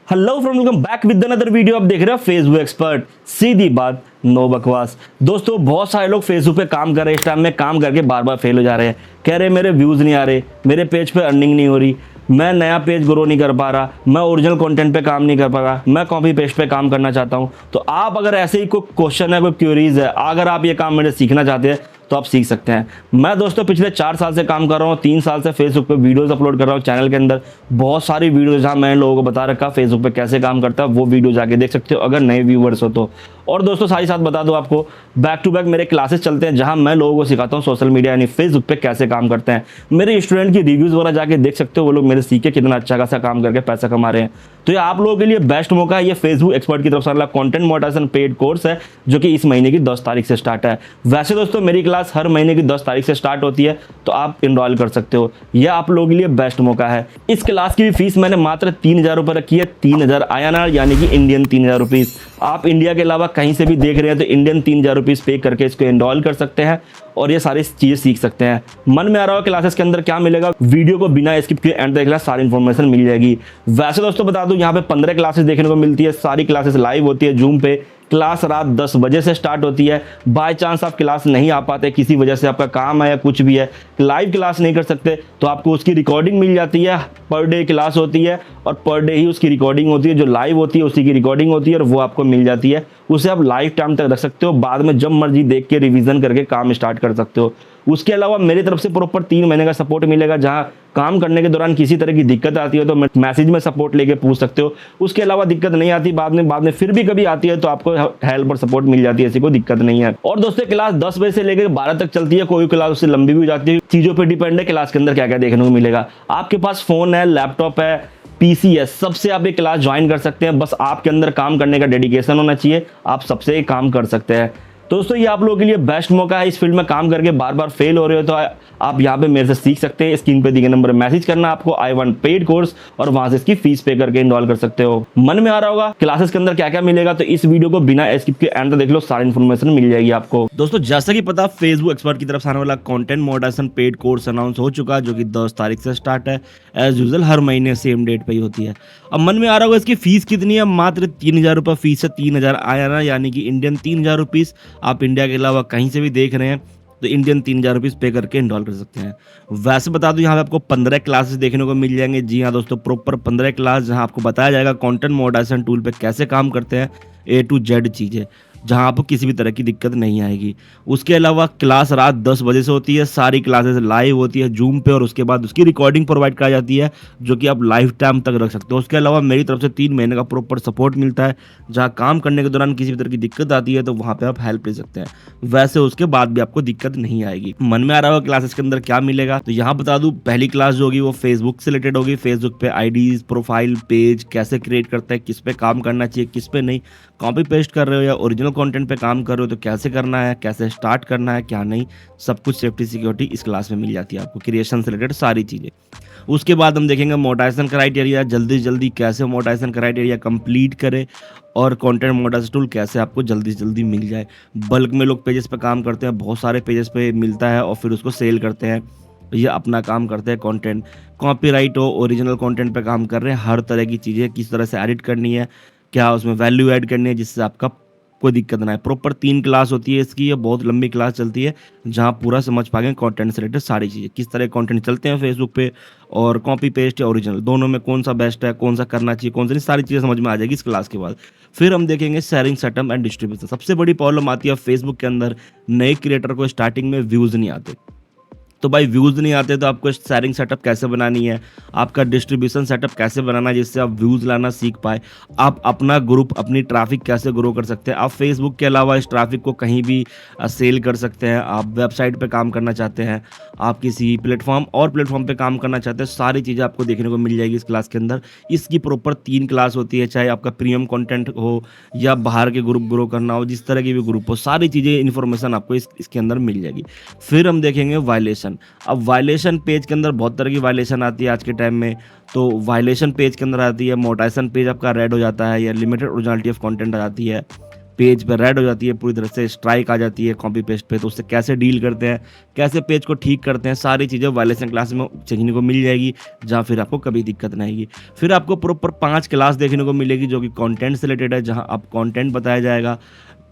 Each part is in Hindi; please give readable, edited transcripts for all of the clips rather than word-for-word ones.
Hello friend, welcome back with another video. आप देख रहे हो फेसबुक एक्सपर्ट, सीधी बात नो बकवास। दोस्तों, बहुत सारे लोग फेसबुक पे काम कर रहे हैं, इस टाइम में काम करके बार बार फेल हो जा रहे हैं। कह रहे हैं मेरे व्यूज़ नहीं आ रहे, मेरे पेज पे अर्निंग नहीं हो रही, मैं नया पेज ग्रो नहीं कर पा रहा, मैं ओरिजिनल कंटेंट पे काम नहीं कर पा रहा, मैं कॉपी पेस्ट पे काम करना चाहता हूँ। तो आप अगर ऐसे ही कोई क्वेश्चन है, कोई क्यूरीज है, अगर आप ये काम मेरे सीखना चाहते हैं तो आप सीख सकते हैं। मैं दोस्तों पिछले 4 साल से काम कर रहा हूँ, 3 साल से फेसबुक पे वीडियोस अपलोड कर रहा हूँ चैनल के अंदर। बहुत सारी वीडियोस जहाँ मैंने लोगों को बता रखा फेसबुक पे कैसे काम करता है, वो वीडियो जाके देख सकते हो अगर नए व्यूवर्स हो तो। और दोस्तों साथ ही साथ बता दो आपको, बैक टू बैक मेरे क्लासेस चलते हैं जहाँ मैं लोगों को सिखाता हूँ सोशल मीडिया यानी फेसबुक पे कैसे काम करते हैं। मेरे स्टूडेंट की रिव्यूज़ वगैरह जाके देख सकते हो, वो लोग मेरे सीख के कितना अच्छा खासा काम करके पैसा कमा रहे हैं। तो ये आप लोगों के लिए बेस्ट मौका है। ये फेसबुक एक्सपर्ट की तरफ से कंटेंट मोनेटाइजेशन पेड कोर्स है जो कि इस महीने की 10 तारीख से स्टार्ट है। वैसे दोस्तों मेरी क्लास हर महीने की 10 तारीख से स्टार्ट होती है, तो आप इनरोल कर सकते हो। यह आप लोगों के लिए बेस्ट मौका है। इस क्लास की भी फीस मैंने मात्र 3,000 रुपये रखी है, 3,000 INR यानी कि इंडियन 3,000 रुपीज़। आप इंडिया के अलावा कहीं से भी देख रहे हैं तो इंडियन 3,000 रुपीज़ पे करके इसको इनरोल कर सकते हैं और ये सारी चीज़ें सीख सकते हैं। मन में आ रहा हो क्लासेस के अंदर क्या मिलेगा, वीडियो को बिना स्किप किए एंड देखना, सारी इन्फॉर्मेशन मिल जाएगी। वैसे दोस्तों बता दूं, यहाँ पे 15 क्लासेस देखने को मिलती है। सारी क्लासेस लाइव होती है जूम पे। क्लास रात 10 बजे से स्टार्ट होती है। बाय चांस आप क्लास नहीं आ पाते, किसी वजह से आपका काम है या कुछ भी है, लाइव क्लास नहीं कर सकते, तो आपको उसकी रिकॉर्डिंग मिल जाती है। पर डे क्लास होती है और पर डे ही उसकी रिकॉर्डिंग होती है। जो लाइव होती है उसी की रिकॉर्डिंग होती है और वो आपको मिल जाती है। उसे आप लाइफ टाइम तक रख सकते हो, बाद में जब मर्जी देख के रिवीजन करके काम स्टार्ट कर सकते हो। उसके अलावा मेरी तरफ से प्रॉपर 3 महीने का सपोर्ट मिलेगा, जहां काम करने के दौरान किसी तरह की दिक्कत आती है तो मैसेज में सपोर्ट लेके पूछ सकते हो। उसके अलावा दिक्कत नहीं आती बाद में फिर भी कभी आती है तो आपको हेल्प और सपोर्ट मिल जाती है, ऐसी कोई दिक्कत नहीं है। और दोस्तों क्लास 10 बजे से लेकर 12 तक चलती है, कोई क्लास उससे लंबी भी हो जाती है। चीज़ों पर डिपेंड है क्लास के अंदर क्या क्या देखने को मिलेगा। आपके पास फ़ोन है, लैपटॉप है, पीसी है, सबसे आप ये क्लास ज्वाइन कर सकते हैं। बस आपके अंदर काम करने का डेडिकेशन होना चाहिए, आप सबसे ही काम कर सकते हैं। दोस्तों ये आप लोगों के लिए बेस्ट मौका है। इस फील्ड में काम करके बार बार फेल हो रहे हो तो आप यहाँ पे मेरे से सीख सकते हैं। स्क्रीन पे दिए गए नंबर मैसेज करना आपको, आई वांट पेड कोर्स, और वहां से इसकी फीस पे करके इनरोल कर सकते हो। मन में आ रहा होगा क्लासेस के अंदर क्या क्या मिलेगा, तो इस वीडियो को बिना स्किप के एंड तक देख लो, सारी इन्फॉर्मेशन मिल जाएगी आपको। दोस्तों जैसा कि पता, फेसबुक एक्सपर्ट की तरफ से आने वाला content monetisation paid course announce हो चुका है, जो कि 10 तारीख से स्टार्ट है। एज यूजुअल हर महीने सेम डेट पे ही होती है। अब मन में आ रहा होगा इसकी फीस कितनी है। मात्र 3,000 रुपये फीस है, 3,000 INR यानी कि इंडियन 3,000 रुपीज़। आप इंडिया के अलावा कहीं से भी देख रहे हैं तो इंडियन 3,000 रुपीज़ पे करके इनरोल कर सकते हैं। वैसे बता दूं, यहाँ पे आपको 15 क्लासेस देखने को मिल जाएंगे। जी हाँ दोस्तों, प्रॉपर 15 क्लास, जहाँ आपको बताया जाएगा कंटेंट मोनेटाइजेशन टूल पे कैसे काम करते हैं, A to Z चीज़ें, जहाँ आपको किसी भी तरह की दिक्कत नहीं आएगी। उसके अलावा क्लास रात 10 बजे से होती है। सारी क्लासेस लाइव होती है जूम पे और उसके बाद उसकी रिकॉर्डिंग प्रोवाइड कराई जाती है, जो कि आप लाइफ टाइम तक रख सकते हो। उसके अलावा मेरी तरफ से 3 महीने का प्रॉपर सपोर्ट मिलता है, जहाँ काम करने के दौरान किसी भी तरह की दिक्कत आती है तो वहाँ पे आप हेल्प ले सकते हैं। वैसे उसके बाद भी आपको दिक्कत नहीं आएगी। मन में आ रहा होगा क्लासेस के अंदर क्या मिलेगा, तो यहाँ बता दूँ, पहली क्लास जो होगी वो फेसबुक से रिलेटेड होगी। फेसबुक पे आईडीज, प्रोफाइल, पेज कैसे क्रिएट करते हैं, किस पे काम करना चाहिए, किस पे नहीं, कॉपी पेस्ट कर रहे हो या ओरिजिनल कंटेंट पे काम कर रहे हो तो कैसे करना है, कैसे स्टार्ट करना है, क्या नहीं, सब कुछ सेफ्टी सिक्योरिटी इस क्लास में मिल जाती है आपको। क्रिएशन से रिलेटेड सारी चीज़ें। उसके बाद हम देखेंगे मोनेटाइजेशन क्राइटेरिया, जल्दी जल्दी कैसे मोनेटाइजेशन क्राइटेरिया कंप्लीट करें और कंटेंट मोनेटाइजेशन टूल कैसे आपको जल्दी से जल्दी मिल जाए। बल्क में लोग पेजेस पे काम करते हैं, बहुत सारे पेजेस पे मिलता है और फिर उसको सेल करते हैं। ये अपना काम करते हैं, कंटेंट कॉपीराइट हो, ओरिजिनल कंटेंट पे काम कर रहे हैं। हर तरह की चीज़ें किस तरह से एडिट करनी है, क्या उसमें वैल्यू ऐड करनी है, जिससे आपका कोई दिक्कत ना है। प्रॉपर 3 क्लास होती है इसकी, ये बहुत लंबी क्लास चलती है, जहाँ पूरा समझ पाएंगे कंटेंट से रिलेटेड सारी चीज़ें, किस तरह कंटेंट चलते हैं फेसबुक पे, और कॉपी पेस्ट या ओरिजिनल दोनों में कौन सा बेस्ट है, कौन सा करना चाहिए, कौन सा नहीं, सारी चीज़ें समझ में आ जाएगी इस क्लास के बाद। फिर हम देखेंगे शेयरिंग, सेटअप एंड डिस्ट्रीब्यूशन। सबसे बड़ी प्रॉब्लम आती है फेसबुक के अंदर, नए क्रिएटर को स्टार्टिंग में व्यूज़ नहीं आते। तो भाई व्यूज़ नहीं आते तो आपको शेयरिंग सेटअप कैसे बनानी है, आपका डिस्ट्रीब्यूशन सेटअप कैसे बनाना है जिससे आप व्यूज़ लाना सीख पाए, आप अपना ग्रुप, अपनी ट्रैफिक कैसे ग्रो कर सकते हैं। आप फेसबुक के अलावा इस ट्रैफिक को कहीं भी सेल कर सकते हैं। आप वेबसाइट पे काम करना चाहते हैं, आप किसी प्लेटफॉर्म पे काम करना चाहते हैं, सारी चीज़ें आपको देखने को मिल जाएगी इस क्लास के अंदर। इसकी प्रॉपर 3 क्लास होती है, चाहे आपका प्रीमियम कंटेंट हो या बाहर के ग्रुप ग्रो करना हो, जिस तरह की भी ग्रुप हो, सारी चीज़ें इन्फॉर्मेशन आपको इसके अंदर मिल जाएगी। फिर हम देखेंगे वायलेशन। अब वायलेशन पेज के अंदर बहुत तरह की वायलेशन आती है आज के टाइम में। तो वायलेशन पेज के अंदर आती है, मोनेटाइजेशन पेज आपका रेड हो जाता है या लिमिटेड ओरिजिनलिटी ऑफ कंटेंट आ जाती है। पेज पे रेड हो जाती है, पूरी तरह से स्ट्राइक आ जाती है कॉपी पेस्ट पे, तो उससे कैसे डील करते हैं, कैसे पेज को ठीक करते हैं, सारी चीज़ें वायलेशन क्लास में सीखने को मिल जाएगी, जहाँ फिर आपको कभी दिक्कत नहीं आएगी। फिर आपको प्रॉपर 5 क्लास देखने को मिलेगी जो कि कंटेंट से रिलेटेड है, जहाँ आप कंटेंट बताया जाएगा,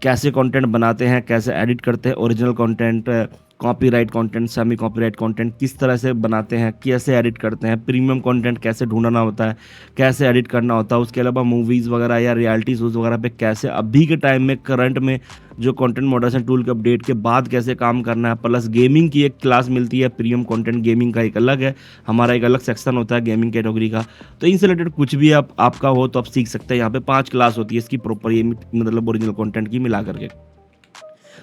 कैसे कंटेंट बनाते हैं, कैसे एडिट करते हैं, original content, copyright content, semi copyright content किस तरह से बनाते हैं, कैसे एडिट करते हैं, प्रीमियम कंटेंट कैसे ढूंढना होता है, कैसे एडिट करना होता है। उसके अलावा मूवीज़ वगैरह या रियलिटी शोज़ वगैरह पे कैसे अभी के टाइम में करंट में जो कंटेंट मॉडरेशन टूल के अपडेट के बाद कैसे काम करना है। प्लस गेमिंग की एक क्लास मिलती है, प्रीमियम कंटेंट गेमिंग का एक अलग है, हमारा एक अलग सेक्शन होता है गेमिंग कैटेगरी का। तो इनसे रिलेटेड कुछ भी आपका हो तो आप सीख सकते हैं। यहाँ पे 5 क्लास होती है इसकी प्रॉपर, ये मतलब ओरिजिनल कंटेंट की मिला करके।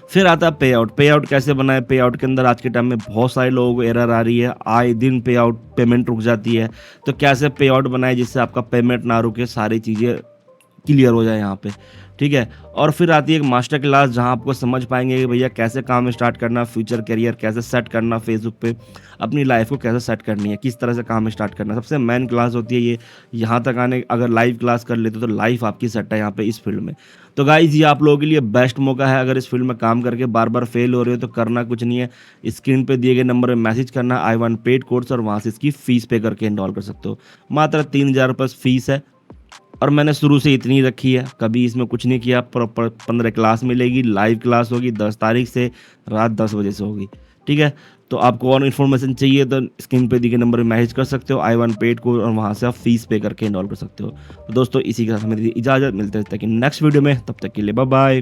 फिर आता है पे आउट। पे आउट कैसे बनाए? पे आउट के अंदर आज के टाइम में बहुत सारे लोगों को एरर आ रही है, आए दिन पे आउट पेमेंट रुक जाती है। तो कैसे पे आउट बनाए जिससे आपका पेमेंट ना रुके, सारी चीज़ें क्लियर हो जाए यहाँ पे, ठीक है। और फिर आती है एक मास्टर क्लास जहाँ आपको समझ पाएंगे कि भैया कैसे काम स्टार्ट करना, फ्यूचर करियर कैसे सेट करना, फेसबुक पे अपनी लाइफ को कैसे सेट करनी है, किस तरह से काम स्टार्ट करना है। सबसे मेन क्लास होती है ये। यहाँ तक आने अगर लाइव क्लास कर लेते तो लाइफ आपकी सेट है यहाँ पे इस फील्ड में। तो गाइज ये आप लोगों के लिए बेस्ट मौका है। अगर इस फील्ड में काम करके बार बार फेल हो रहे हो तो करना कुछ नहीं है, स्क्रीन पे दिए गए नंबर में मैसेज करना आई वांट पेड कोर्स, और वहाँ से इसकी फीस पे करके इनरोल कर सकते हो। मात्र 3000 रुपये फीस है और मैंने शुरू से इतनी रखी है, कभी इसमें कुछ नहीं किया। प्रॉपर 15 क्लास मिलेगी, लाइव क्लास होगी 10 तारीख से रात 10 बजे से होगी, ठीक है। तो आपको और इन्फॉर्मेशन चाहिए तो स्क्रीन पे दिए गए नंबर में मैसेज कर सकते हो, आई वांट पेड को, और वहाँ से आप फीस पे करके इनरोल कर सकते हो। तो दोस्तों इसी के साथ मेरी इजाज़त, मिलते हैं नेक्स्ट वीडियो में, तब तक के लिए बाय बाय।